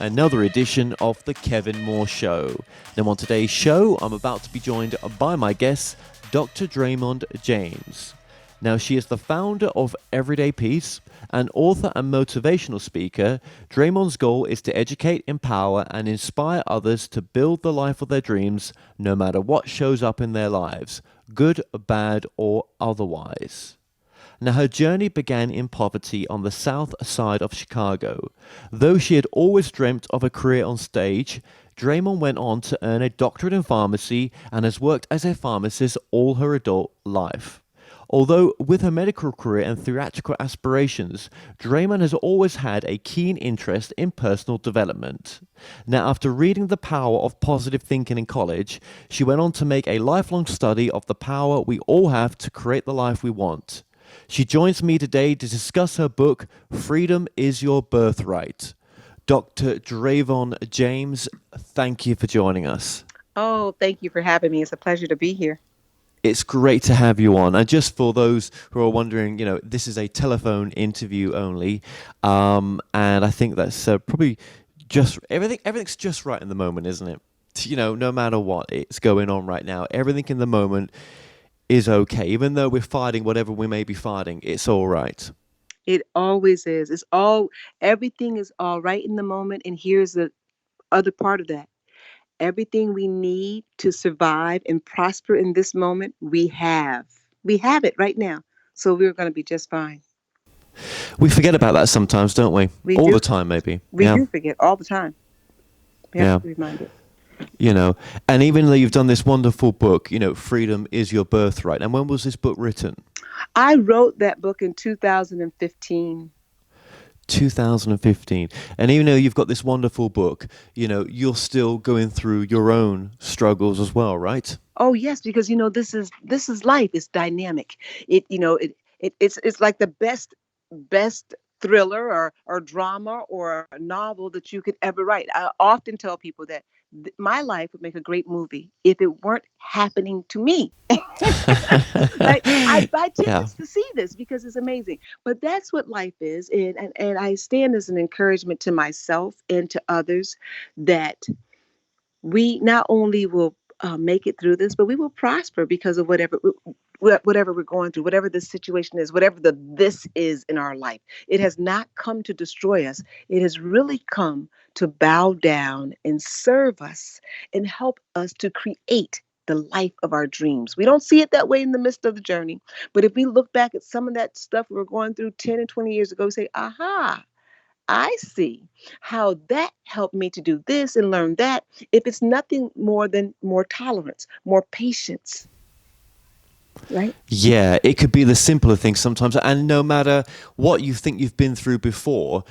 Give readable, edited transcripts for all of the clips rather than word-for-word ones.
Another edition of The Kevin Moore Show. Now, on today's show, I'm about to be joined by my guest, Dr. Dravon James. Now, she is the founder of Everyday Peace, an author and motivational speaker. Dravon's goal is to educate, empower, and inspire others to build the life of their dreams, no matter what shows up in their lives, good, bad, or otherwise. Now, her journey began in poverty on the south side of Chicago. Though she had always dreamt of a career on stage, Dravon went on to earn a doctorate in pharmacy and has worked as a pharmacist all her adult life. Although with her medical career and theatrical aspirations, Dravon has always had a keen interest in personal development. Now, after reading The Power of Positive Thinking in college, she went on to make a lifelong study of the power we all have to create the life we want. She joins me today to discuss her book, Freedom is Your Birthright. Dr. Dravon James, thank you for joining us. Oh, thank you for having me. It's a pleasure to be here. It's great to have you on. And just for those who are wondering, this is a telephone interview only. And I think that's probably just everything's just right in the moment, isn't it? No matter what it's going on right now, everything in the moment is okay. Even though we're fighting whatever we may be fighting, it's all right. It always is. Everything is all right in the moment. And here's the other part of that. Everything we need to survive and prosper in this moment, we have. We have it right now. So we're going to be just fine. We forget about that sometimes, don't we? We All do. the time, maybe. We do forget all the time. We have to be reminded. And even though you've done this wonderful book, Freedom is Your Birthright. And when was this book written? I wrote that book in 2015. 2015. And even though you've got this wonderful book, you're still going through your own struggles as well, right? Oh yes, because this is life. It's dynamic. It's like the best thriller or drama or a novel that you could ever write. I often tell people that my life would make a great movie if it weren't happening to me. Like, I buy tickets to see this because it's amazing. But that's what life is, and I stand as an encouragement to myself and to others that we not only will make it through this, but we will prosper because of whatever we're going through, whatever the situation is, whatever this is in our life. It has not come to destroy us. It has really come to bow down and serve us and help us to create the life of our dreams. We don't see it that way in the midst of the journey. But if we look back at some of that stuff we were going through 10 and 20 years ago, we say, aha, I see how that helped me to do this and learn that. If it's nothing more than more tolerance, more patience, right? Yeah, it could be the simpler things sometimes. And no matter what you think you've been through before,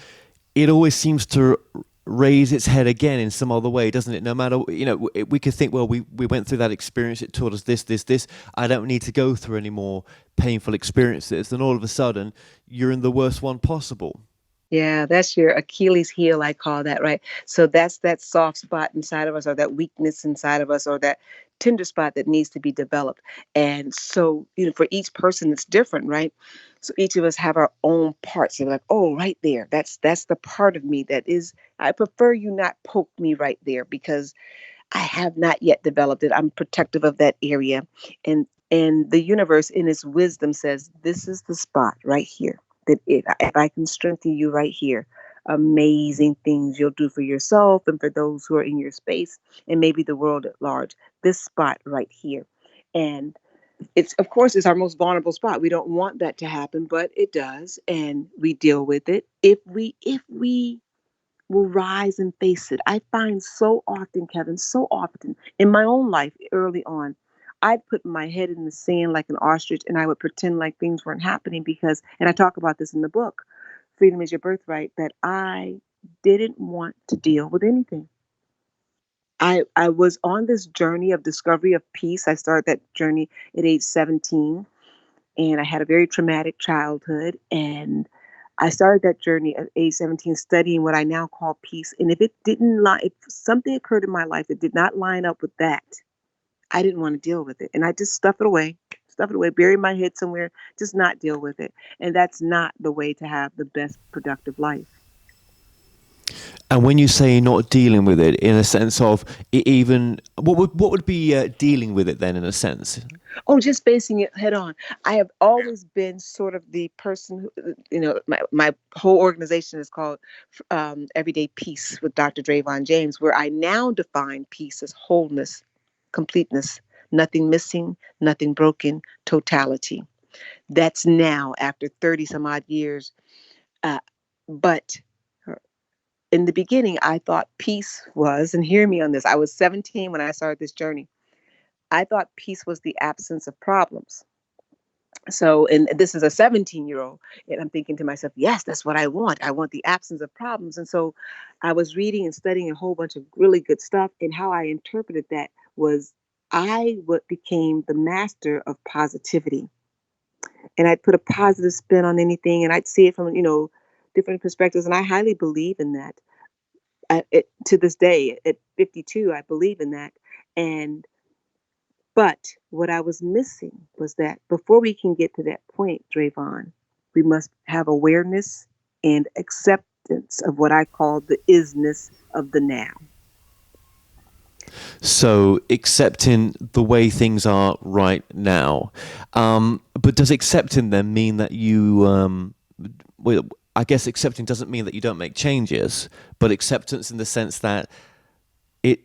it always seems to raise its head again in some other way, doesn't it? No matter, we could think, well, we went through that experience, it taught us this. I don't need to go through any more painful experiences. Then all of a sudden, you're in the worst one possible. Yeah, that's your Achilles heel, I call that, right? So that's that soft spot inside of us, or that weakness inside of us, or that tender spot that needs to be developed. And so, for each person, it's different, right? So each of us have our own parts. They're like, oh, right there. That's the part of me that is, I prefer you not poke me right there because I have not yet developed it. I'm protective of that area. And the universe in its wisdom says, this is the spot right here. That if I can strengthen you right here, amazing things you'll do for yourself and for those who are in your space and maybe the world at large. This spot right here. And of course, it's our most vulnerable spot. We don't want that to happen, but it does. And we deal with it if we will rise and face it. I find so often, Kevin, so often in my own life early on, I'd put my head in the sand like an ostrich and I would pretend like things weren't happening because, and I talk about this in the book, Freedom is Your Birthright, that I didn't want to deal with anything. I was on this journey of discovery of peace. I started that journey at age 17 and I had a very traumatic childhood. And I started that journey at age 17 studying what I now call peace. And if something occurred in my life that did not line up with that, I didn't want to deal with it. And I just stuff it away, bury my head somewhere, just not deal with it. And that's not the way to have the best productive life. And when you say not dealing with it, in a sense of even what would be dealing with it then, in a sense? Oh, just facing it head on. I have always been sort of the person who, my whole organization is called Everyday Peace with Dr. Dravon James, where I now define peace as wholeness, completeness, nothing missing, nothing broken, totality. That's now after 30 some odd years. Uh, but in the beginning, I thought peace was, and hear me on this, I was 17 when I started this journey. I thought peace was the absence of problems. So, and this is a 17-year-old, and I'm thinking to myself, yes, that's what I want. I want the absence of problems. And so I was reading and studying a whole bunch of really good stuff. And how I interpreted that was I what became the master of positivity. And I'd put a positive spin on anything, and I'd see it from, different perspectives. And I highly believe in that. To this day, at 52, I believe in that. And But what I was missing was that before we can get to that point, Dravon, we must have awareness and acceptance of what I call the isness of the now. So accepting the way things are right now. But does accepting then mean that you, well, I guess accepting doesn't mean that you don't make changes, but acceptance in the sense that it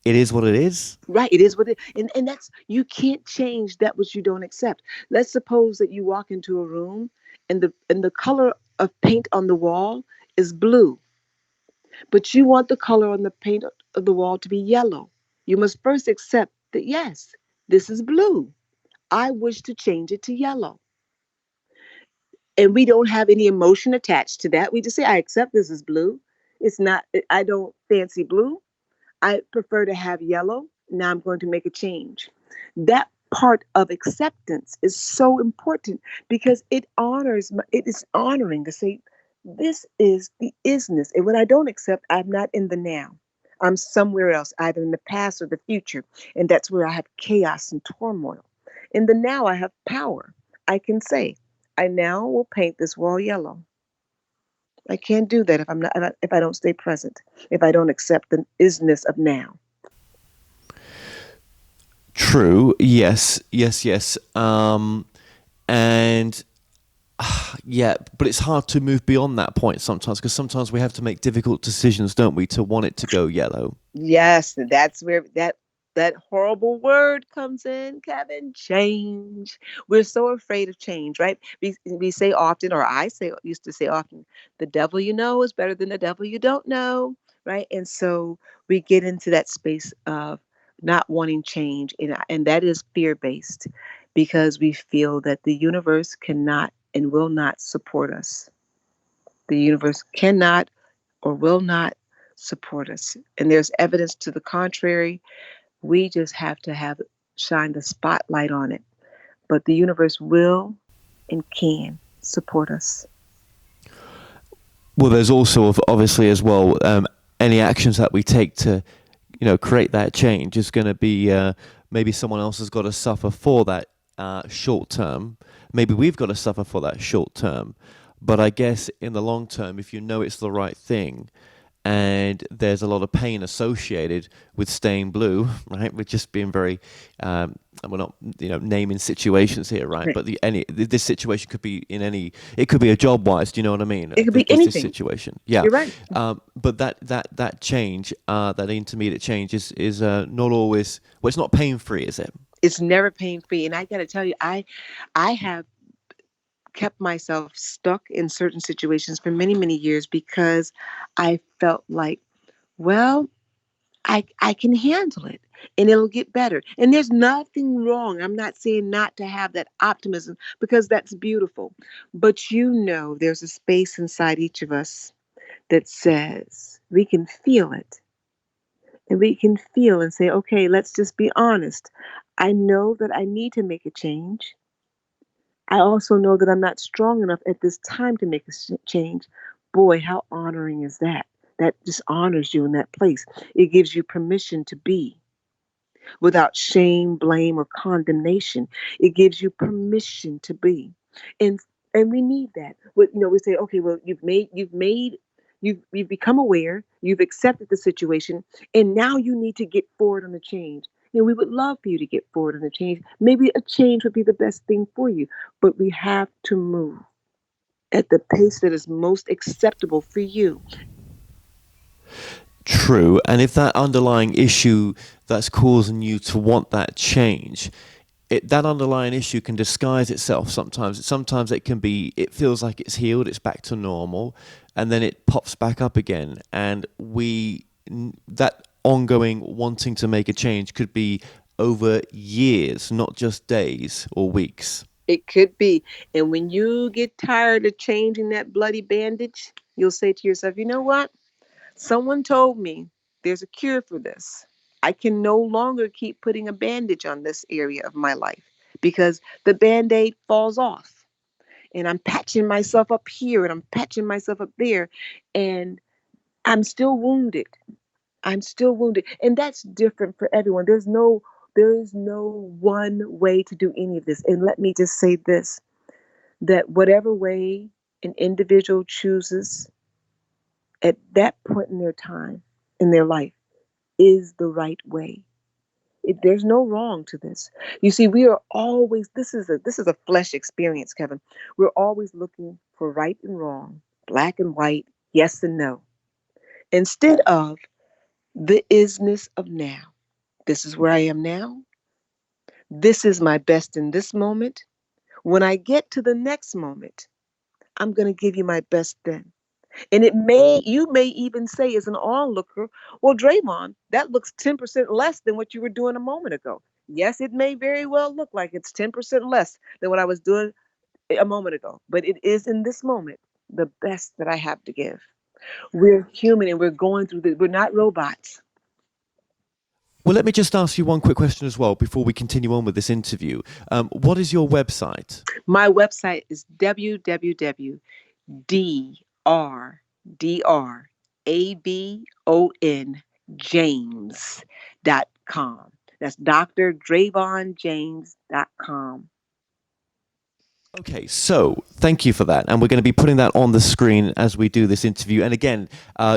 it is what it is. Right. It is what it and that's you can't change that which you don't accept. Let's suppose that you walk into a room and the color of paint on the wall is blue, but you want the color on the paint of the wall to be yellow. You must first accept that yes, this is blue. I wish to change it to yellow. And we don't have any emotion attached to that. We just say, I accept this is blue. It's not, I don't fancy blue. I prefer to have yellow. Now I'm going to make a change. That part of acceptance is so important because it is honoring to say, this is the isness. And when I don't accept, I'm not in the now. I'm somewhere else, either in the past or the future. And that's where I have chaos and turmoil. In the now, I have power. I can say, I now will paint this wall yellow. I can't do that if I don't stay present, if I don't accept the isness of now. True. Yes. Yes. Yes. And yeah, but it's hard to move beyond that point sometimes because sometimes we have to make difficult decisions, don't we, to want it to go yellow. Yes, that's where that horrible word comes in, Kevin. Change. We're so afraid of change, right? We say often, or I say used to say often, the devil you know is better than the devil you don't know, right? And so we get into that space of not wanting change, and that is fear based, because we feel that the universe cannot and will not support us. The universe cannot or will not support us. And there's evidence to the contrary. We just have to have shine the spotlight on it. But the universe will and can support us. Well, there's also obviously as well any actions that we take to, create that change is going to be maybe someone else has got to suffer for that short term. Maybe we've got to suffer for that short term. But I guess in the long term, if you know it's the right thing, and there's a lot of pain associated with staying blue, right? We're just being very, we're not, naming situations here, right? Right. But this situation could be it could be a job wise. Do you know what I mean? It could be This anything. situation, yeah. You're right. But that change, that intermediate change is not always. Well, it's not pain free, is it? It's never pain free. And I got to tell you, I have kept myself stuck in certain situations for many, many years because I felt like, well, I can handle it and it'll get better. And there's nothing wrong. I'm not saying not to have that optimism because that's beautiful. But there's a space inside each of us that says we can feel it and we can feel and say, okay, let's just be honest. I know that I need to make a change. I also know that I'm not strong enough at this time to make a change. Boy, how honoring is that? That just honors you in that place. It gives you permission to be without shame, blame, or condemnation. It gives you permission to be. And and we need that. We say, okay, well, You've become aware, you've accepted the situation, and now you need to get forward on the change. We would love for you to get forward on the change. Maybe a change would be the best thing for you, but we have to move at the pace that is most acceptable for you. True. And if that underlying issue that's causing you to want that change, that underlying issue can disguise itself sometimes. Sometimes it can be, it feels like it's healed, it's back to normal, and then it pops back up again. And that ongoing wanting to make a change could be over years, not just days or weeks. It could be. And when you get tired of changing that bloody bandage, you'll say to yourself, you know what? Someone told me there's a cure for this. I can no longer keep putting a bandage on this area of my life because the band aid falls off. And I'm patching myself up here and I'm patching myself up there. And I'm still wounded. I'm still wounded. And that's different for everyone. There is no one way to do any of this. And let me just say this, that whatever way an individual chooses at that point in their time, in their life, is the right way. There's no wrong to this. You see, we are always, this is a flesh experience, Kevin. We're always looking for right and wrong, black and white, yes and no, instead of the isness of now. This is where I am now. This is my best in this moment. When I get to the next moment, I'm going to give you my best then. And you may even say as an onlooker, well, Draymond, that looks 10% less than what you were doing a moment ago. Yes, it may very well look like it's 10% less than what I was doing a moment ago, but it is in this moment the best that I have to give. We're human and we're going through this. We're not robots. Well, let me just ask you one quick question as well before we continue on with this interview. What is your website? My website is www.dravonjames.com. That's drdravonjames.com. Okay, so thank you for that. And we're going to be putting that on the screen as we do this interview. And again,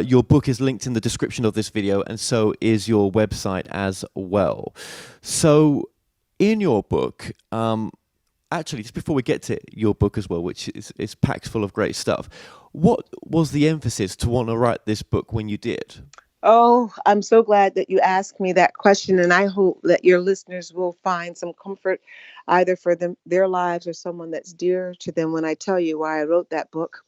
your book is linked in the description of this video, and so is your website as well. So, in your book, actually, just before we get to your book as well, which is packed full of great stuff, what was the emphasis to want to write this book when you did? Oh, I'm so glad that you asked me that question, and I hope that your listeners will find some comfort either for their lives or someone that's dear to them when I tell you why I wrote that book.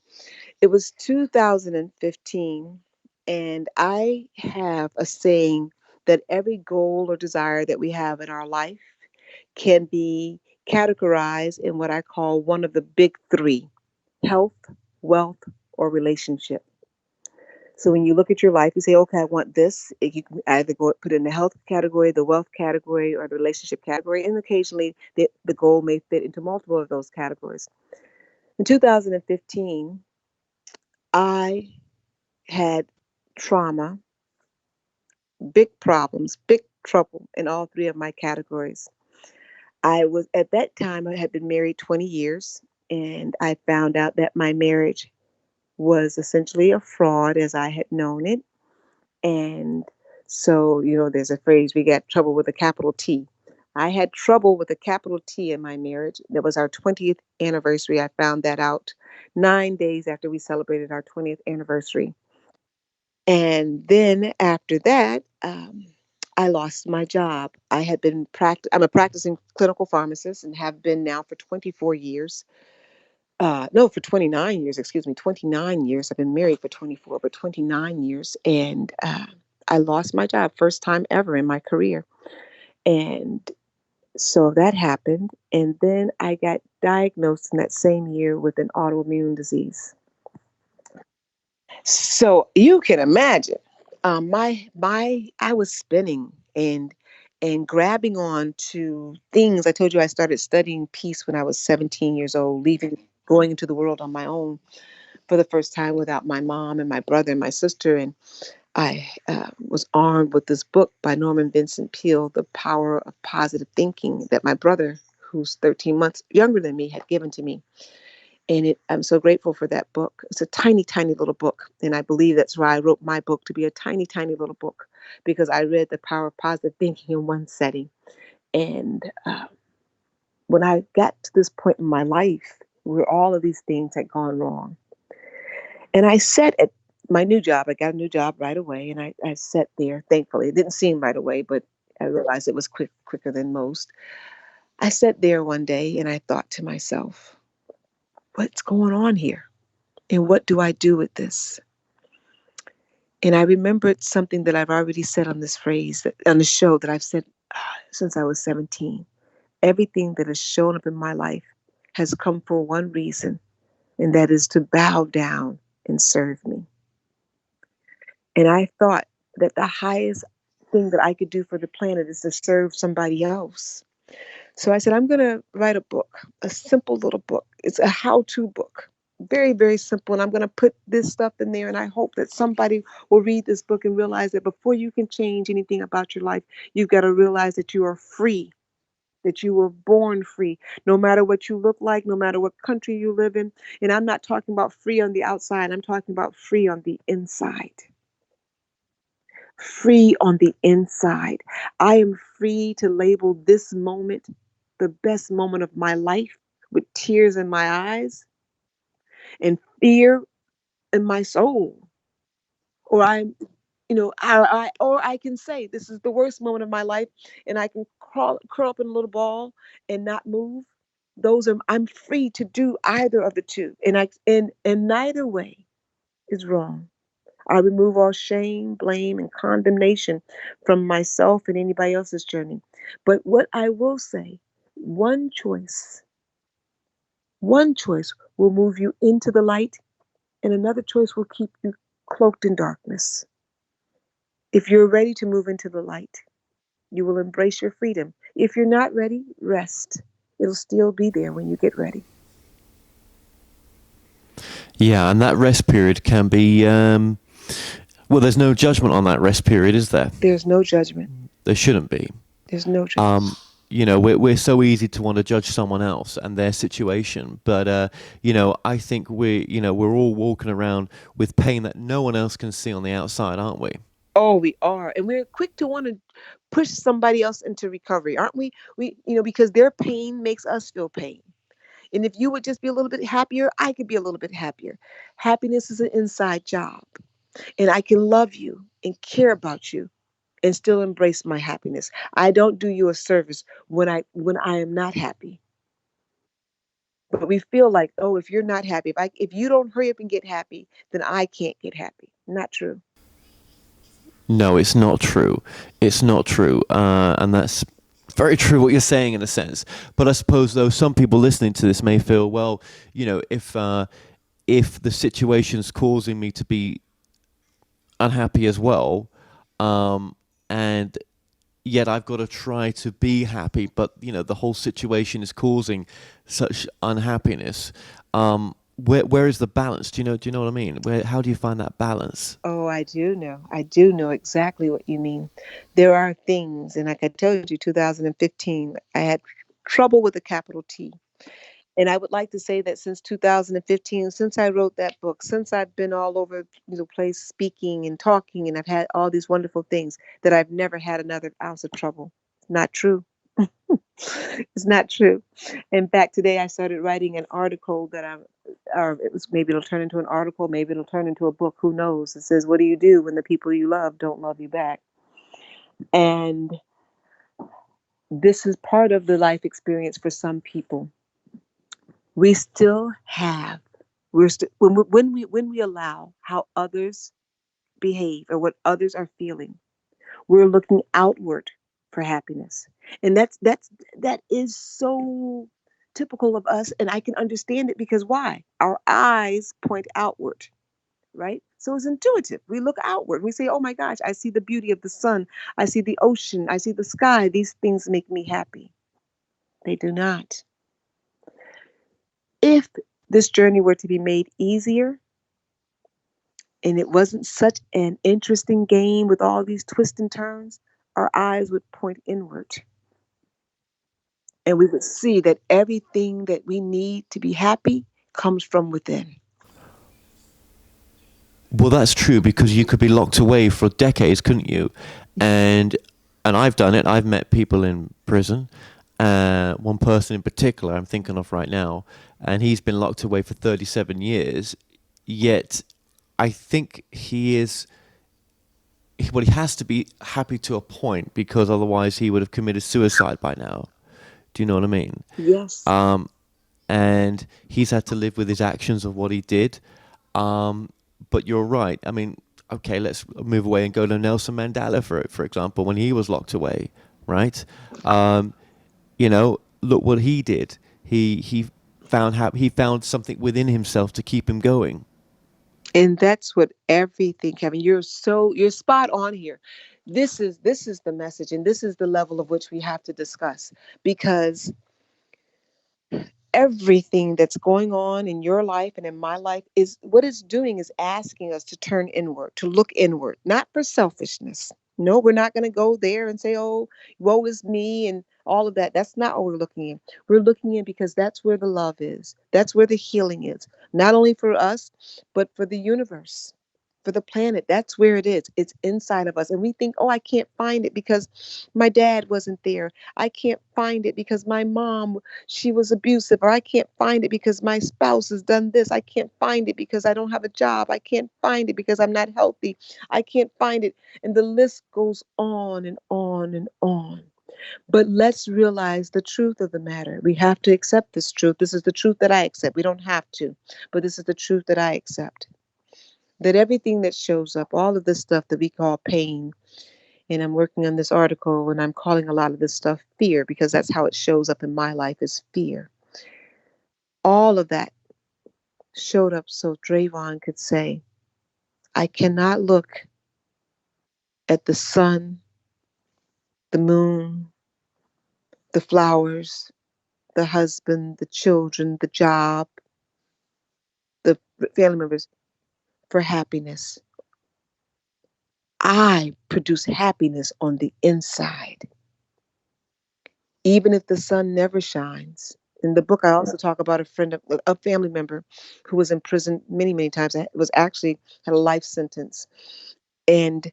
It was 2015, and I have a saying that every goal or desire that we have in our life can be categorized in what I call one of the big three: health, wealth, or relationship. So when you look at your life, you say, okay, I want this. You can either put it in the health category, the wealth category, or the relationship category. And occasionally the goal may fit into multiple of those categories. In 2015, I had trauma, big problems, big trouble in all three of my categories. I was at that time, I had been married 20 years, and I found out that my marriage was essentially a fraud as I had known it. And so, there's a phrase, we got trouble with a capital T. I had trouble with a capital T in my marriage. That was our 20th anniversary. I found that out 9 days after we celebrated our 20th anniversary. And then after that, I lost my job. I'm a practicing clinical pharmacist and have been now for 24 years. No, for 29 years, excuse me, 29 years. I've been married for 24, but 29 years. And I lost my job, first time ever in my career. And so that happened. And then I got diagnosed in that same year with an autoimmune disease. So you can imagine, I was spinning and grabbing on to things. I told you I started studying peace when I was 17 years old, going into the world on my own for the first time without my mom and my brother and my sister. And I was armed with this book by Norman Vincent Peale, The Power of Positive Thinking, that my brother, who's 13 months younger than me, had given to me. And I'm so grateful for that book. It's a tiny, tiny little book. And I believe that's why I wrote my book, to be a tiny, tiny little book, because I read The Power of Positive Thinking in one setting. And when I got to this point in my life where all of these things had gone wrong, and I sat at my new job, I got a new job right away. And I sat there, thankfully. It didn't seem right away, but I realized it was quicker than most. I sat there one day and I thought to myself, what's going on here? And what do I do with this? And I remembered something that I've already said on this phrase, on the show, that I've said since I was 17. Everything that has shown up in my life has come for one reason, and that is to bow down and serve me. And I thought that the highest thing that I could do for the planet is to serve somebody else. So I said, I'm going to write a book, a simple little book. It's a how-to book, very, very simple. And I'm going to put this stuff in there. And I hope that somebody will read this book and realize that before you can change anything about your life, you've got to realize that you are free, that you were born free, no matter what you look like, no matter what country you live in. And I'm not talking about free on the outside. I'm talking about free on the inside. Free on the inside. I am free to label this moment the best moment of my life, with tears in my eyes and fear in my soul. Or I'm, or I can say this is the worst moment of my life, and I can curl up in a little ball and not move. I'm free to do either of the two, and neither way is wrong. I remove all shame, blame, and condemnation from myself and anybody else's journey. But what I will say, one choice, one choice will move you into the light, and another choice will keep you cloaked in darkness. If you're ready to move into the light, you will embrace your freedom. If you're not ready, rest. It'll still be there when you get ready. Yeah, and that rest period can be. Well, there's no judgment on that rest period, is there? There's no judgment. There shouldn't be. There's no judgment. We're so easy to want to judge someone else and their situation, but I think we're all walking around with pain that no one else can see on the outside, aren't we? Oh, we are. And we're quick to want to push somebody else into recovery, aren't we? Because their pain makes us feel pain. And if you would just be a little bit happier, I could be a little bit happier. Happiness is an inside job. And I can love you and care about you and still embrace my happiness. I don't do you a service when I am not happy. But we feel like, oh, if you're not happy, if you don't hurry up and get happy, then I can't get happy. Not true. No, it's not true. It's not true, and that's very true what you're saying in a sense. But I suppose though some people listening to this may feel, well, if the situation's causing me to be unhappy as well, and yet I've got to try to be happy, but the whole situation is causing such unhappiness. Where is the balance? Do you know what I mean? How do you find that balance? Oh, I do know. I do know exactly what you mean. There are things, and like I told you, 2015, I had trouble with a capital T. And I would like to say that since 2015, since I wrote that book, since I've been all over the place speaking and talking, and I've had all these wonderful things, that I've never had another ounce of trouble. Not true. It's not true. In fact, today I started writing an article that or it was, maybe it'll turn into an article, maybe it'll turn into a book. Who knows? It says, "What do you do when the people you love don't love you back?" And this is part of the life experience for some people. We still have we're still when we allow how others behave or what others are feeling, we're looking outward for happiness. And that is so typical of us, and I can understand it, because why? Our eyes point outward, right? So it's intuitive. We look outward. We say, "Oh my gosh, I see the beauty of the sun. I see the ocean. I see the sky. These things make me happy." They do not. If this journey were to be made easier, and it wasn't such an interesting game with all these twists and turns, our eyes would point inward. And we would see that everything that we need to be happy comes from within. Well, that's true because you could be locked away for decades, couldn't you? And I've done it. I've met people in prison. One person in particular I'm thinking of right now, and he's been locked away for 37 years. Yet, I think well, he has to be happy to a point because otherwise he would have committed suicide by now. Do you know what I mean? Yes. Um, and he's had to live with his actions of what he did. But you're right. I mean, okay, let's move away and go to Nelson Mandela for example, when he was locked away, right? Um, look what he did. He found something within himself to keep him going. And that's what everything, Kevin, you're spot on here. This is the message, and this is the level of which we have to discuss, because everything that's going on in your life and in my life is what it's doing is asking us to turn inward, to look inward, not for selfishness. No, we're not going to go there and say, oh, woe is me and all of that. That's not what we're looking in. We're looking in because that's where the love is. That's where the healing is, not only for us, but for the universe, for the planet. That's where it is. It's inside of us. And we think, oh, I can't find it because my dad wasn't there. I can't find it because my mom, she was abusive, or I can't find it because my spouse has done this. I can't find it because I don't have a job. I can't find it because I'm not healthy. I can't find it. And the list goes on and on and on. But let's realize the truth of the matter. We have to accept this truth. This is the truth that I accept. We don't have to, but this is the truth that I accept. That everything that shows up, all of this stuff that we call pain, and I'm working on this article and I'm calling a lot of this stuff fear, because that's how it shows up in my life, is fear. All of that showed up so Dravon could say, I cannot look at the sun, the moon, the flowers, the husband, the children, the job, the family members for happiness. I produce happiness on the inside, even if the sun never shines. In the book, I also talk about a family member who was in prison many, many times. Was actually had a life sentence, and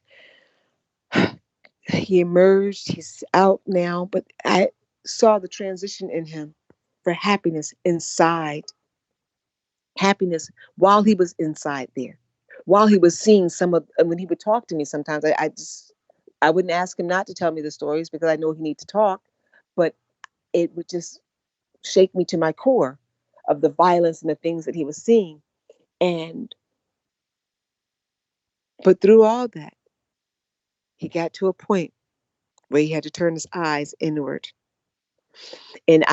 he emerged. He's out now, but I saw the transition in him for happiness inside, happiness while he was inside there, while he was seeing some of. And when he would talk to me, sometimes I wouldn't ask him not to tell me the stories because I know he needs to talk, but it would just shake me to my core of the violence and the things that he was seeing. And but through all that, he got to a point where he had to turn his eyes inward. And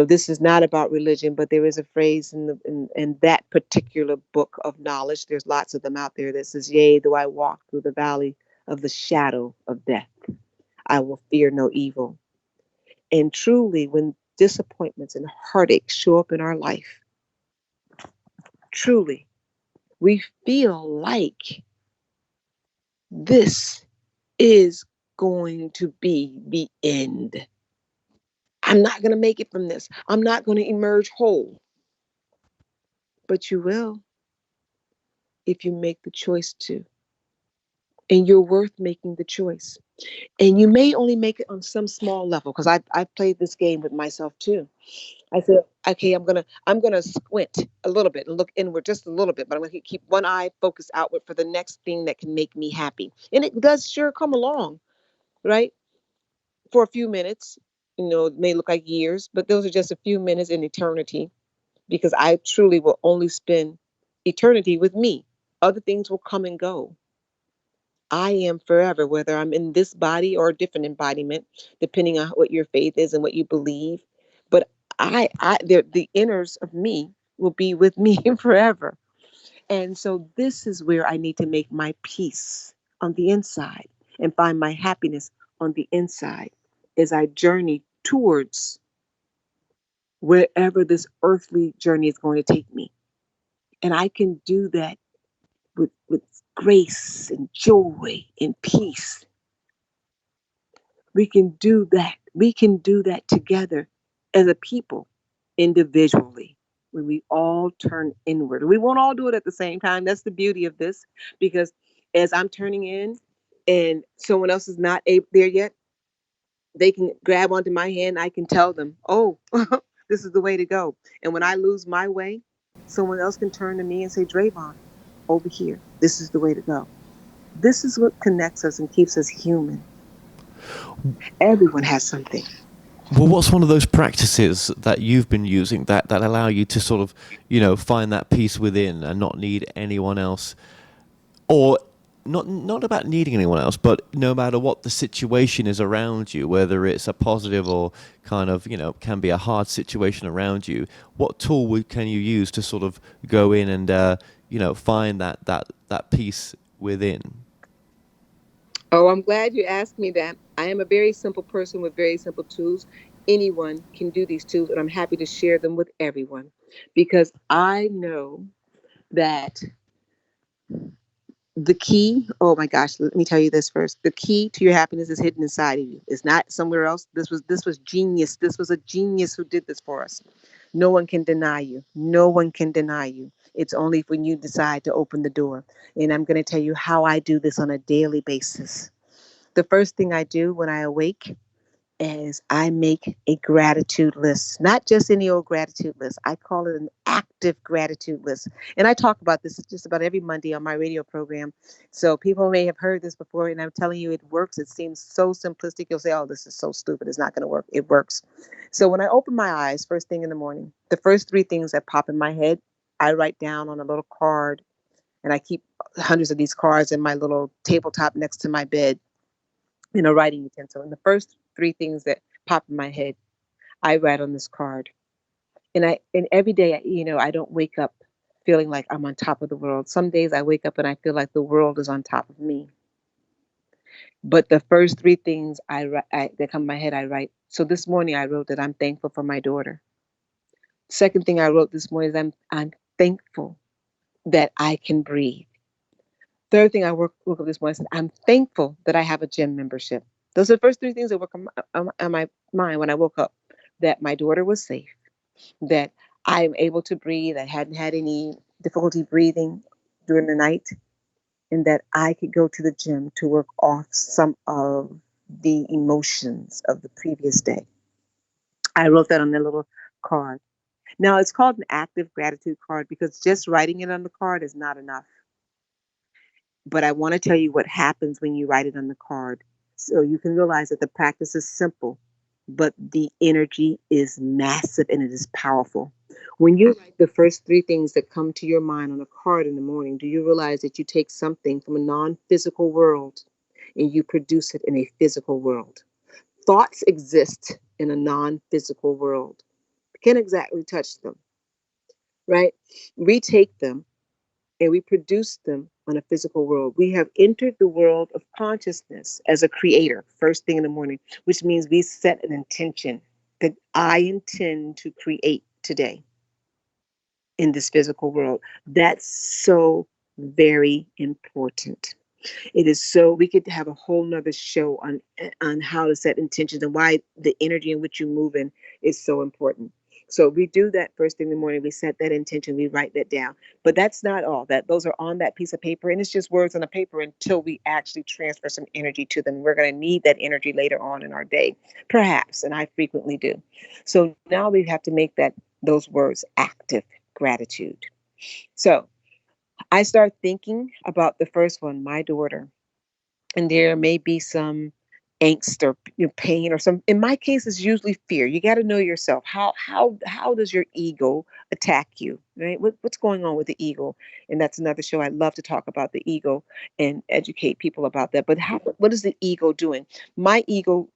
this is not about religion, but there is a phrase in that particular book of knowledge. There's lots of them out there that says, "Yea, though I walk through the valley of the shadow of death, I will fear no evil." And truly, when disappointments and heartaches show up in our life, truly, we feel like this is going to be the end. I'm not going to make it from this. I'm not going to emerge whole. But you will if you make the choice to. And you're worth making the choice. And you may only make it on some small level, because I've played this game with myself too. I said, okay, I'm gonna squint a little bit and look inward just a little bit, but I'm gonna keep one eye focused outward for the next thing that can make me happy. And it does sure come along, right? For a few minutes. It may look like years, but those are just a few minutes in eternity, because I truly will only spend eternity with me. Other things will come and go. I am forever, whether I'm in this body or a different embodiment, depending on what your faith is and what you believe. But the inners of me will be with me forever. And so this is where I need to make my peace on the inside and find my happiness on the inside as I journey towards wherever this earthly journey is going to take me. And I can do that with grace and joy and peace. We can do that. We can do that together as a people, individually. when we all turn inward. We won't all do it at the same time. That's the beauty of this, because as I'm turning in and someone else is not there yet, they can grab onto my hand. I can tell them, oh, this is the way to go. And when I lose my way, someone else can turn to me and say, Dravon, over here, this is the way to go. This is what connects us and keeps us human. Everyone has something. Well, what's one of those practices that you've been using that allow you to sort of, find that peace within and not need anyone else, or not about needing anyone else, but no matter what the situation is around you, whether it's a positive or kind of, can be a hard situation around you, what tool can you use to sort of go in and, find that peace within? Oh, I'm glad you asked me that. I am a very simple person with very simple tools. Anyone can do these tools, and I'm happy to share them with everyone because I know that the key, oh my gosh, let me tell you this first. The key to your happiness is hidden inside of you. It's not somewhere else. This was genius. This was a genius who did this for us. No one can deny you. No one can deny you. It's only when you decide to open the door. And I'm going to tell you how I do this on a daily basis. The first thing I do when I awake is I make a gratitude list, not just any old gratitude list. I call it an active gratitude list. And I talk about this just about every Monday on my radio program. So people may have heard this before, and I'm telling you, it works. It seems so simplistic. You'll say, oh, this is so stupid. It's not going to work. It works. So when I open my eyes first thing in the morning, the first three things that pop in my head, I write down on a little card, and I keep hundreds of these cards in my little tabletop next to my bed in a writing utensil. And the first three things that pop in my head, I write on this card. And every day, I don't wake up feeling like I'm on top of the world. Some days I wake up and I feel like the world is on top of me. But the first three things that come to my head, I write. So this morning I wrote that I'm thankful for my daughter. Second thing I wrote this morning is I'm thankful that I can breathe. Third thing I woke up this morning, I said, I'm thankful that I have a gym membership. Those are the first three things that work on my mind when I woke up. That my daughter was safe, that I'm able to breathe, I hadn't had any difficulty breathing during the night, and that I could go to the gym to work off some of the emotions of the previous day. I wrote that on the little card. Now, it's called an active gratitude card because just writing it on the card is not enough. But I want to tell you what happens when you write it on the card. So you can realize that the practice is simple, but the energy is massive and it is powerful. When you write the first three things that come to your mind on a card in the morning, do you realize that you take something from a non physical world and you produce it in a physical world? Thoughts exist in a non physical world. You can't exactly touch them, right? We take them and we produce them on a physical world. We have entered the world of consciousness as a creator, first thing in the morning, which means we set an intention that I intend to create today in this physical world. That's so very important. It is so we could have a whole nother show on how to set intentions and why the energy in which you move in is so important. So we do that first thing in the morning. We set that intention. We write that down. But that's not all. That those are on that piece of paper, and it's just words on a paper until we actually transfer some energy to them. We're going to need that energy later on in our day, perhaps, and I frequently do. So now we have to make those words active gratitude. So I start thinking about the first one, my daughter, and there may be some angst or pain or some. In my case, it's usually fear. You got to know yourself. How does your ego attack you? Right? What's going on with the ego? And that's another show. I love to talk about the ego and educate people about that. But what is the ego doing? My ego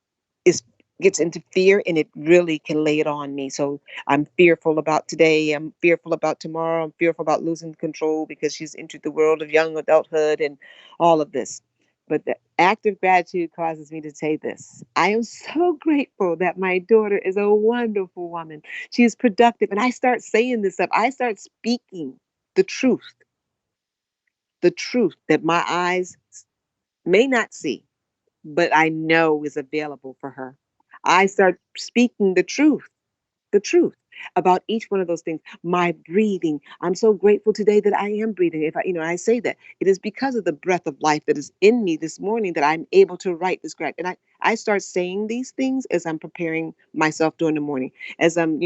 is gets into fear and it really can lay it on me. So I'm fearful about today. I'm fearful about tomorrow. I'm fearful about losing control because she's entered the world of young adulthood and all of this. But the active gratitude causes me to say this. I am so grateful that my daughter is a wonderful woman. She is productive. And I start saying this up. I start speaking the truth that my eyes may not see, but I know is available for her. I start speaking the truth, the truth. about each one of those things. My breathing. I'm so grateful today that I am breathing. If I, I say that it is because of the breath of life that is in me this morning that I'm able to write this graph. And I start saying these things as I'm preparing myself during the morning, as I'm,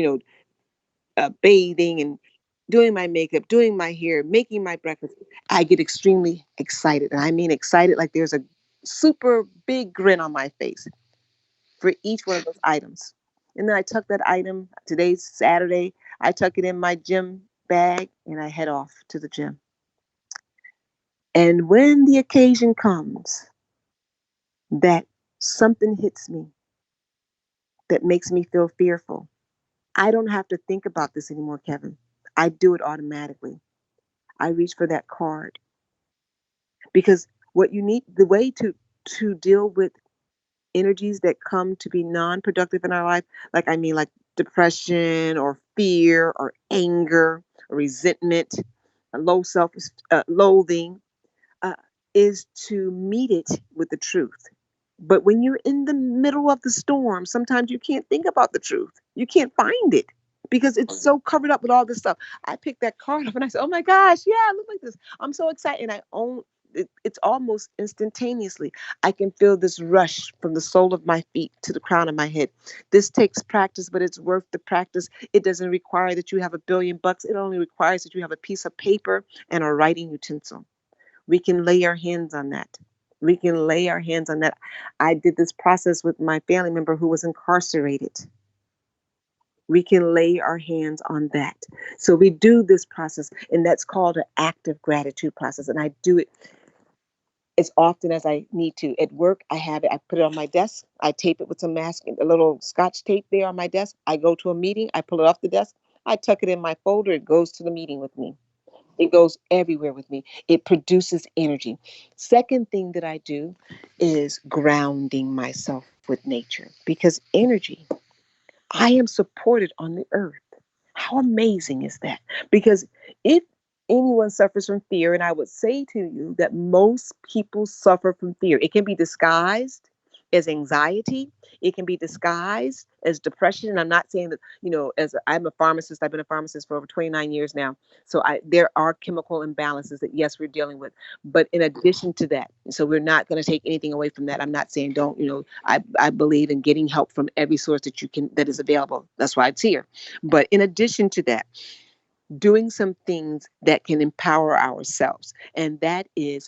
bathing and doing my makeup, doing my hair, making my breakfast. I get extremely excited. And I mean excited like there's a super big grin on my face for each one of those items. And then I tuck that item, today's Saturday, I tuck it in my gym bag and I head off to the gym. And when the occasion comes that something hits me that makes me feel fearful, I don't have to think about this anymore, Kevin. I do it automatically. I reach for that card because what you need, the way to deal with energies that come to be non-productive in our life, like I mean like depression or fear or anger or resentment, low self loathing, uh, is to meet it with the truth. But when you're in the middle of the storm, sometimes you can't think about the truth. You can't find it because it's so covered up with all this stuff. I picked that card up and I said, "Oh my gosh, yeah, look like this." I'm so excited, and I own it. It's almost instantaneously. I can feel this rush from the sole of my feet to the crown of my head. This takes practice, but it's worth the practice. It doesn't require that you have $1 billion. It only requires that you have a piece of paper and a writing utensil. We can lay our hands on that. We can lay our hands on that. I did this process with my family member who was incarcerated. We can lay our hands on that. So we do this process, and that's called an active gratitude process. And I do it as often as I need to. At work, I have it. I put it on my desk. I tape it with some masking, a little scotch tape there on my desk. I go to a meeting. I pull it off the desk. I tuck it in my folder. It goes to the meeting with me. It goes everywhere with me. It produces energy. Second thing that I do is grounding myself with nature because energy, I am supported on the earth. How amazing is that? Because if anyone suffers from fear, and I would say to you that most people suffer from fear, it can be disguised as anxiety, it can be disguised as depression. And I'm not saying that, as I'm a pharmacist, I've been a pharmacist for over 29 years now. So there are chemical imbalances that, yes, we're dealing with. But in addition to that, so we're not going to take anything away from that. I'm not saying don't, I believe in getting help from every source that is available. That's why it's here. But in addition to that, doing some things that can empower ourselves. And that is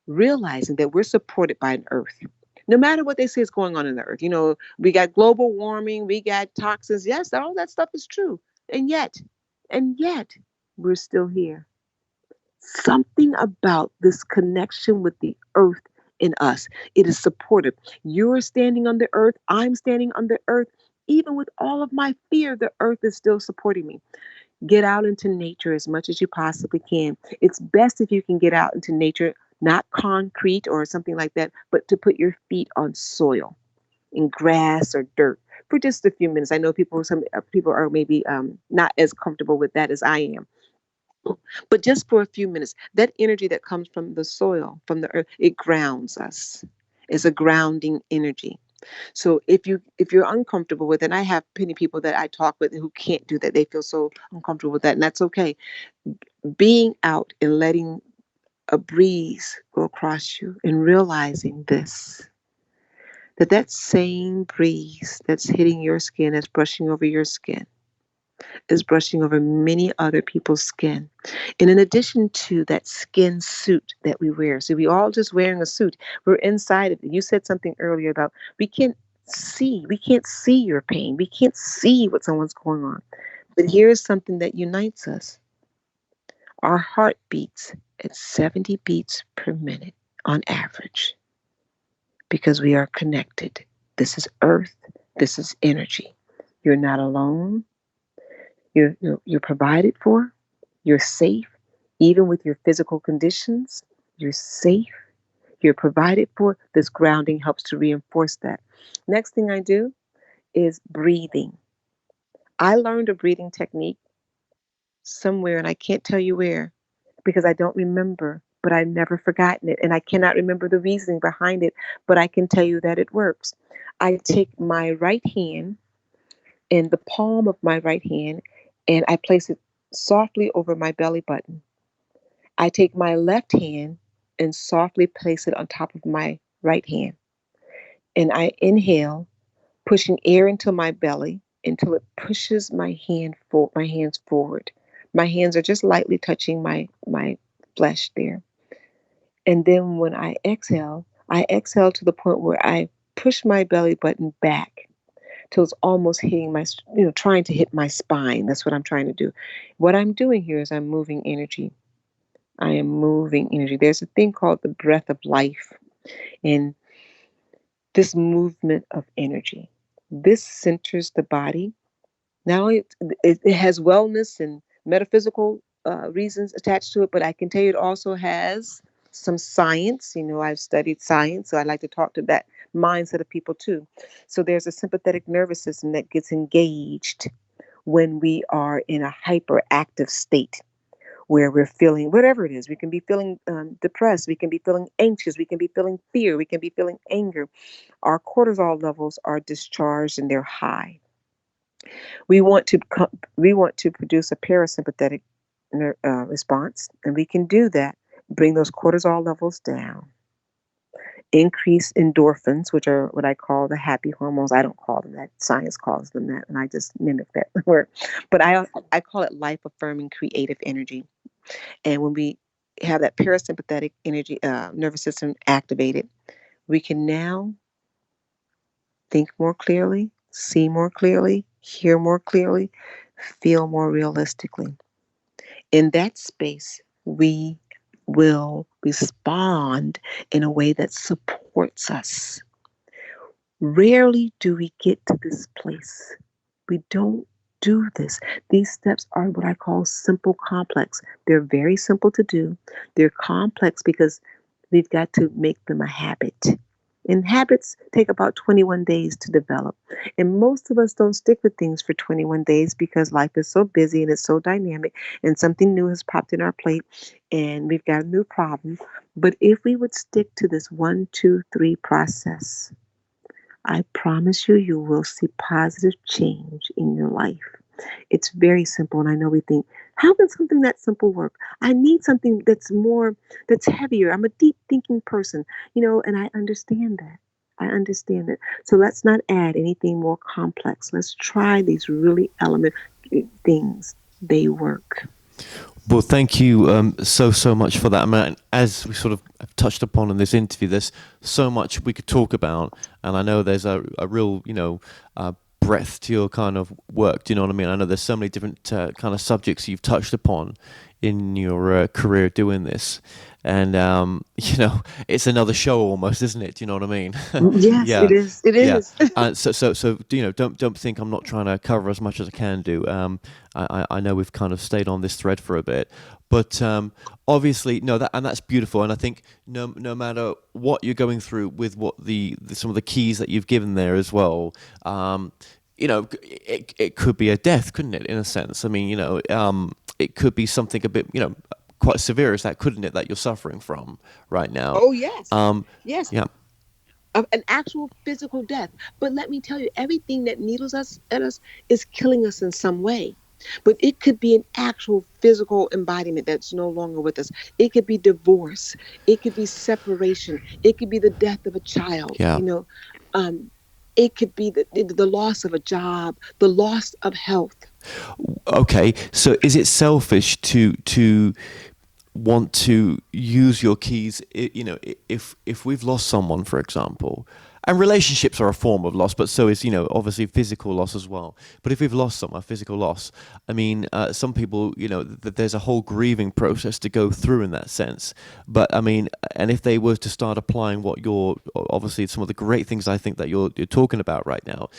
realizing that we're supported by an earth. No matter what they say is going on in the earth, we got global warming, we got toxins. Yes, all that stuff is true. And yet, we're still here. Something about this connection with the earth in us. It is supportive. You're standing on the earth. I'm standing on the earth. Even with all of my fear, the earth is still supporting me. Get out into nature as much as you possibly can. It's best if you can get out into nature, not concrete or something like that, but to put your feet on soil, in grass or dirt for just a few minutes. I know some people are maybe not as comfortable with that as I am. But just for a few minutes, that energy that comes from the soil, from the earth, it grounds us. It's a grounding energy. So if you're uncomfortable with it, and I have many people that I talk with who can't do that, they feel so uncomfortable with that, and that's okay. Being out and letting a breeze go across you and realizing that same breeze that's hitting your skin, that's brushing over your skin, is brushing over many other people's skin. And in addition to that skin suit that we wear, so we all just wearing a suit, we're inside of it. You said something earlier about we can't see your pain. We can't see what someone's going on. But here's something that unites us. Our heart beats at 70 beats per minute on average because we are connected. This is earth. This is energy. You're not alone. You're provided for. You're safe, even with your physical conditions. You're safe. You're provided for. This grounding helps to reinforce that. Next thing I do is breathing. I learned a breathing technique somewhere, and I can't tell you where because I don't remember, but I've never forgotten it. And I cannot remember the reasoning behind it, but I can tell you that it works. I take my right hand in the palm of my right hand, and I place it softly over my belly button. I take my left hand and softly place it on top of my right hand. And I inhale, pushing air into my belly until it pushes my hands forward. My hands are just lightly touching my flesh there. And then when I exhale to the point where I push my belly button back till it's almost hitting trying to hit my spine. That's what I'm trying to do. What I'm doing here is I'm moving energy. I am moving energy. There's a thing called the breath of life, and this movement of energy. This centers the body. Not only it has wellness and metaphysical reasons attached to it, but I can tell you it also has some science. I've studied science, so I like to talk to that mindset of people too. So there's a sympathetic nervous system that gets engaged when we are in a hyperactive state where we're feeling whatever it is. We can be feeling depressed. We can be feeling anxious. We can be feeling fear. We can be feeling anger. Our cortisol levels are discharged and they're high. We want to produce a parasympathetic response, and we can do that. Bring those cortisol levels down. Increase endorphins, which are what I call the happy hormones. I don't call them that. Science calls them that, and I just mimic that word. But I call it life affirming creative energy. And when we have that parasympathetic energy nervous system activated, we can now think more clearly, see more clearly, hear more clearly, feel more realistically. In that space, we will respond in a way that supports us. Rarely do we get to this place. We don't do this. These steps are what I call simple complex. They're very simple to do. They're complex because we've got to make them a habit. And habits take about 21 days to develop. And most of us don't stick with things for 21 days because life is so busy and it's so dynamic, and something new has popped in our plate and we've got a new problem. But if we would stick to this 1, 2, 3 process, I promise you, you will see positive change in your life. It's very simple. And I know we think, how can something that simple work? I need something that's heavier. I'm a deep thinking person, and I understand that. I understand that. So let's not add anything more complex. Let's try these really element things. They work. Well, thank you so much for that. I mean, as we sort of have touched upon in this interview, there's so much we could talk about, and I know there's a real breadth to your kind of work. Do you know what I mean? I know there's so many different kind of subjects you've touched upon in your career doing this, and it's another show almost, isn't it? Do you know what I mean? Yes, Yeah, it is. It yeah. is. So don't think I'm not trying to cover as much as I can do. I know we've kind of stayed on this thread for a bit, but obviously no, that's beautiful, and I think no matter what you're going through with what some of the keys that you've given there as well. It could be a death, couldn't it? In a sense, I mean, it could be something a bit, quite severe as that, couldn't it? That you're suffering from right now. Oh, yes. Um, Yes. yeah. Of an actual physical death. But let me tell you, everything that needles us at us is killing us in some way. But it could be an actual physical embodiment that's no longer with us. It could be divorce. It could be separation. It could be the death of a child. Yeah. Um, it could be the loss of a job, the loss of health. Okay. So is it selfish to want to use your keys? If we've lost someone, for example, and relationships are a form of loss, but so is obviously physical loss as well. But if we've lost someone, physical loss, I mean, some people, there's a whole grieving process to go through in that sense. But I mean, and if they were to start applying what you're obviously some of the great things I think that you're talking about right now,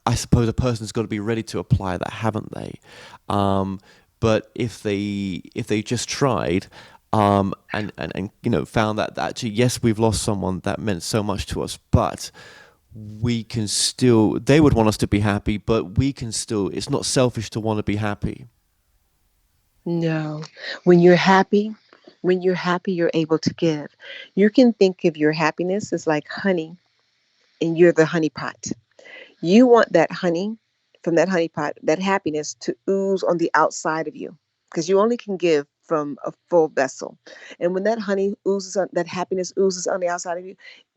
I suppose a person's got to be ready to apply that, haven't they? But if they just tried, and found that actually, yes, we've lost someone that meant so much to us, but we can still, they would want us to be happy, but we can still, it's not selfish to want to be happy. No. When you're happy, when you're happy, you're able to give. You can think of your happiness as like honey, and you're the honey pot. You want that honey from that honey pot, that happiness to ooze on the outside of you, because you only can give from a full vessel. And when that honey oozes on, that happiness oozes on the outside of you,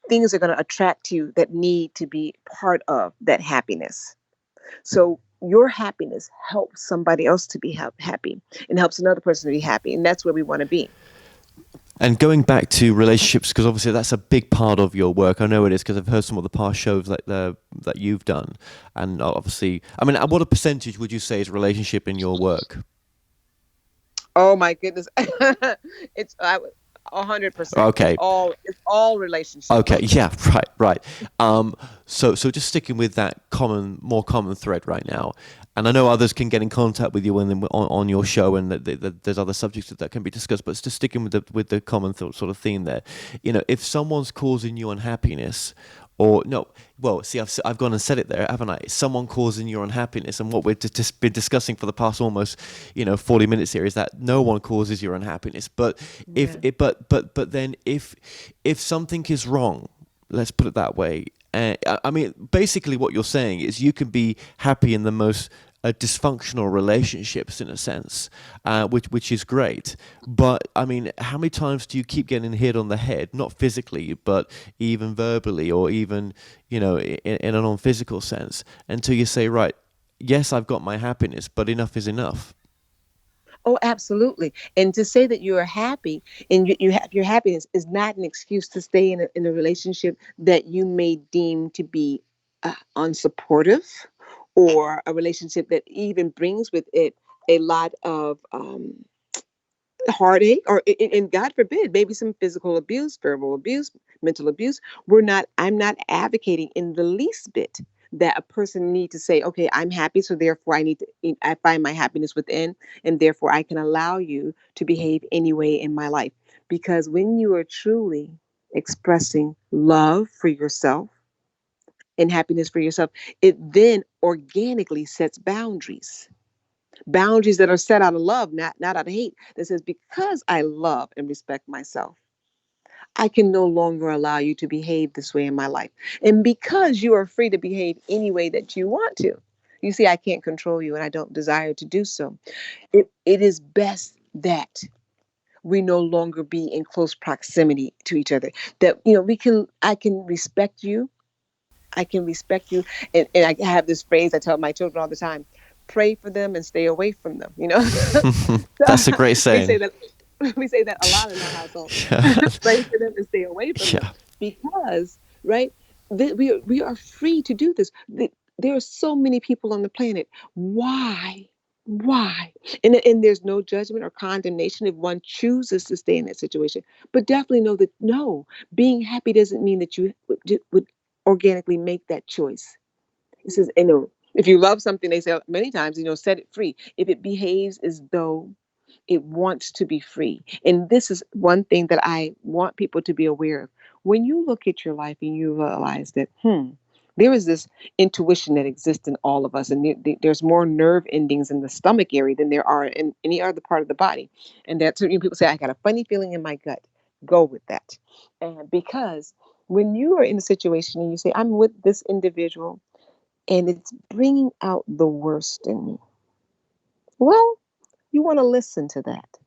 things are going to attract you that need to be part of that happiness. So your happiness helps somebody else to be happy and helps another person to be happy. And that's where we want to be. And going back to relationships, because obviously that's a big part of your work. I know it is because I've heard some of the past shows that you've done, and obviously, I mean, what a percentage would you say is relationship in your work? Oh my goodness. It's 100%. Okay, It's all relationship. okay, yeah, right, right. So just sticking with that more common thread right now, and I know others can get in contact with you on your show, and there's other subjects that can be discussed. But just sticking with the common sort of theme there, if someone's causing you unhappiness, or no, well, see, I've gone and said it there, haven't I? Someone causing your unhappiness, and what we've just been discussing for the past almost 40 minutes here is that no one causes your unhappiness, but if Yeah. it but then if something is wrong, let's put it that way. I mean, basically, what you're saying is you can be happy in the most dysfunctional relationships, in a sense, which is great. But I mean, how many times do you keep getting hit on the head, not physically, but even verbally, or even in a non-physical sense, until you say, right, yes, I've got my happiness, but enough is enough. Oh, absolutely. And to say that you are happy and you have your happiness is not an excuse to stay in a relationship that you may deem to be unsupportive, or a relationship that even brings with it a lot of heartache, or and God forbid, maybe some physical abuse, verbal abuse, mental abuse. I'm not advocating in the least bit that a person need to say, okay, I'm happy, so therefore I find my happiness within, and therefore I can allow you to behave any way in my life. Because when you are truly expressing love for yourself and happiness for yourself, it then organically sets boundaries, boundaries that are set out of love, not out of hate, that says, because I love and respect myself, I can no longer allow you to behave this way in my life. And because you are free to behave any way that you want to, you see, I can't control you and I don't desire to do so. It is best that we no longer be in close proximity to each other. That, I can respect you. I can respect you. And I have this phrase I tell my children all the time: pray for them and stay away from them. That's a great we say saying. that we say that a lot in our household. Yeah, Pray for them and stay away from them, yeah. because right, we are free to do this. There are so many people on the planet. Why? And there's no judgment or condemnation if one chooses to stay in that situation. But definitely know that, no, being happy doesn't mean that you would organically make that choice. It says, if you love something, they say many times, set it free. If it behaves as though it wants to be free. And this is one thing that I want people to be aware of. When you look at your life and you realize that, there is this intuition that exists in all of us, and there's more nerve endings in the stomach area than there are in any other part of the body. And that certain people say, I got a funny feeling in my gut. Go with that. And because when you are in a situation and you say, I'm with this individual and it's bringing out the worst in me, well, you want to listen to that.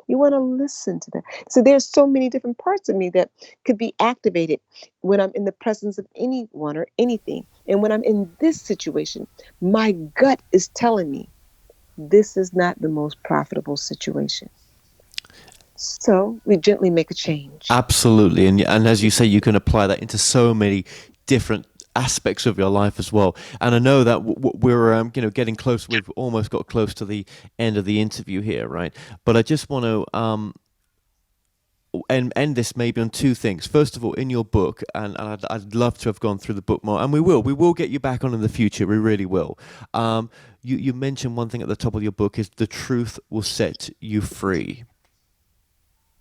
You want to listen to that. So there's so many different parts of me that could be activated when I'm in the presence of anyone or anything. And when I'm in this situation, my gut is telling me this is not the most profitable situation. So we gently make a change. Absolutely, and as you say, you can apply that into so many different aspects of your life as well. And I know that we're getting close. We've almost got close to the end of the interview here, right? But I just want to and end this maybe on two things. First of all, in your book, and I'd love to have gone through the book more, and we will get you back on in the future. We really will. You mentioned one thing at the top of your book is the truth will set you free.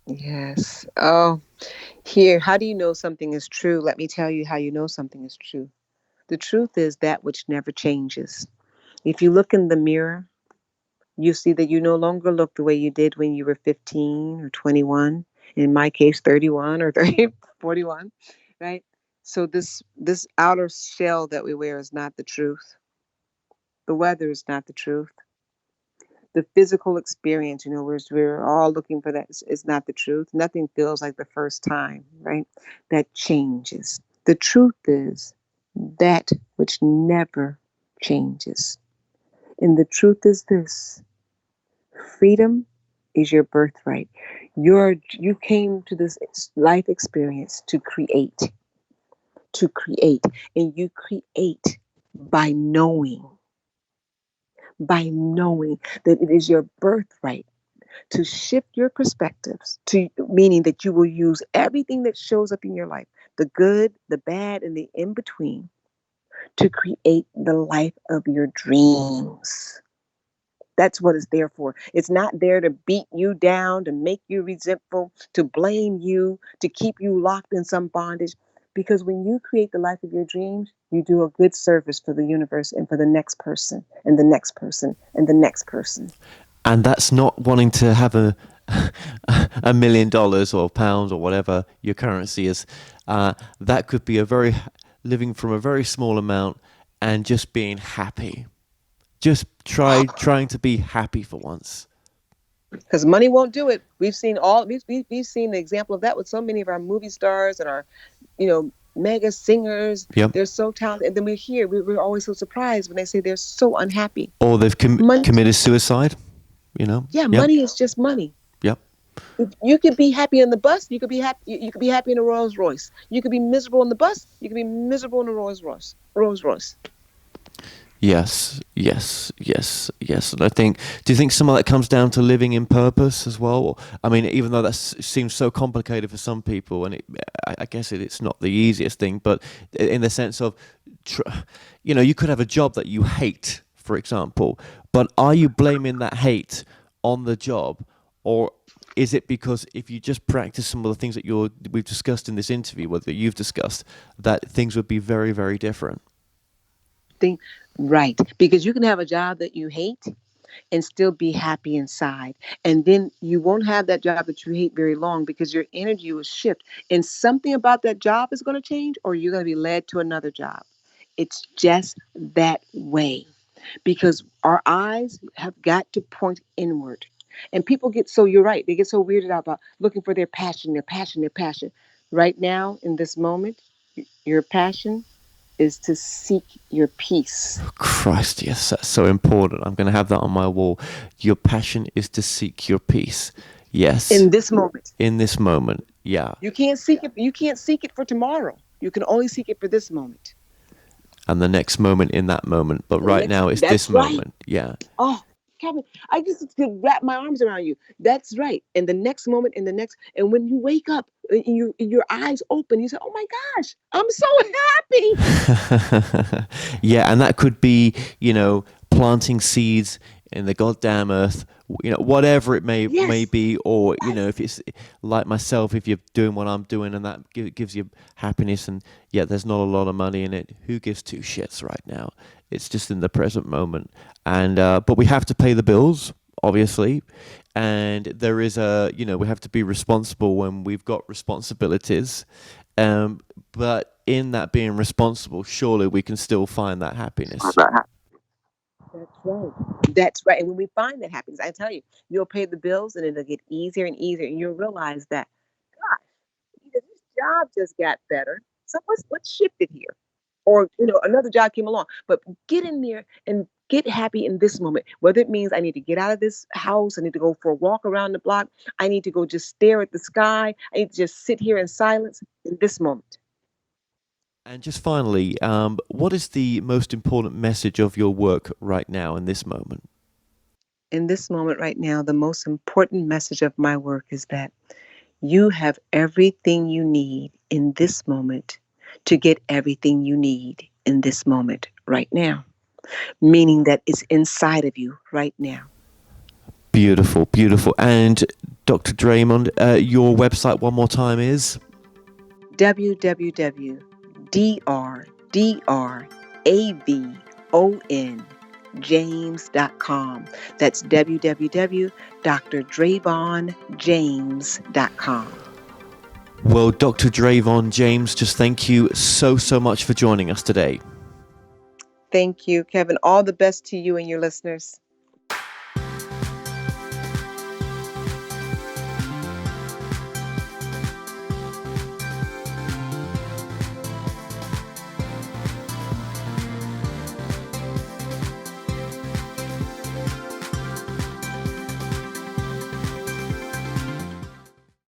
Yes. Oh, here, how do you know something is true? Let me tell you how you know something is true. The truth is that which never changes. If you look in the mirror, you see that you no longer look the way you did when you were 15 or 21, in my case 31 or 30, 41, right? So this outer shell that we wear is not the truth. The weather is not the truth. The physical experience, we're all looking for that is not the truth. Nothing feels like the first time, right? That changes. The truth is that which never changes. And the truth is this: freedom is your birthright. You came to this life experience to create, and you create by knowing that it is your birthright to shift your perspectives, to meaning that you will use everything that shows up in your life, the good, the bad, and the in between, to create the life of your dreams. That's what it's there for. It's not there to beat you down, to make you resentful, to blame you, to keep you locked in some bondage. Because when you create the life of your dreams, you do a good service for the universe and for the next person and the next person and the next person. And that's not wanting to have $1 million or pounds or whatever your currency is. That could be living from a very small amount and just being happy. Just trying to be happy for once. Because money won't do it. We've seen the example of that with so many of our movie stars and our, mega singers. Yep. They're so talented, and then we're always so surprised when they say they're so unhappy. Or they've committed suicide. Yeah, Yep. money is just money. Yep. You could be happy on the bus. You could be happy. You could be happy in a Rolls Royce. You could be miserable on the bus. You could be miserable in a Rolls Royce. Yes. And do you think some of that comes down to living in purpose as well? I mean, even though that seems so complicated for some people, and I guess it's not the easiest thing, but in the sense of, you could have a job that you hate, for example, but are you blaming that hate on the job, or is it because if you just practice some of the things that we've discussed in this interview, that you've discussed, that things would be very, very different? Right, because you can have a job that you hate and still be happy inside, and then you won't have that job that you hate very long because your energy will shift, and something about that job is going to change, or you're going to be led to another job. It's just that way, because our eyes have got to point inward, and people you're right, they get so weirded out about looking for their passion. Right now, in this moment, your passion is to seek your peace. Christ, yes, that's so important. I'm going to have that on my wall. Your passion is to seek your peace. Yes. In this moment. In this moment, yeah. You can't seek it for tomorrow. You can only seek it for this moment. And the next moment in that moment. But right now it's this moment. Yeah. Oh, Kevin, I just could wrap my arms around you. That's right. And the next moment, and when you wake up and your eyes open, you say, "Oh my gosh, I'm so happy." Yeah, and that could be, planting seeds in the goddamn earth, whatever it may be, or if it's like myself, if you're doing what I'm doing and that gives you happiness, and there's not a lot of money in it, who gives two shits right now? It's just in the present moment, and but we have to pay the bills, obviously, and there is we have to be responsible when we've got responsibilities, but in that being responsible, surely we can still find that happiness. That's right. And when we find that happiness, I tell you, you'll pay the bills and it'll get easier and easier. And you'll realize that, gosh, this job just got better. So what's shifted here? Or, another job came along. But get in there and get happy in this moment. Whether it means I need to get out of this house, I need to go for a walk around the block, I need to go just stare at the sky, I need to just sit here in silence in this moment. And just finally, what is the most important message of your work right now in this moment? In this moment right now, the most important message of my work is that you have everything you need in this moment to get everything you need in this moment right now. Meaning that it's inside of you right now. Beautiful, beautiful. And Dr. Dravon, your website one more time is? www.dravonjames.com. That's www.drdravonjames.com. Well, Dr. Dravon James, just thank you so much for joining us today. Thank you, Kevin. All the best to you and your listeners.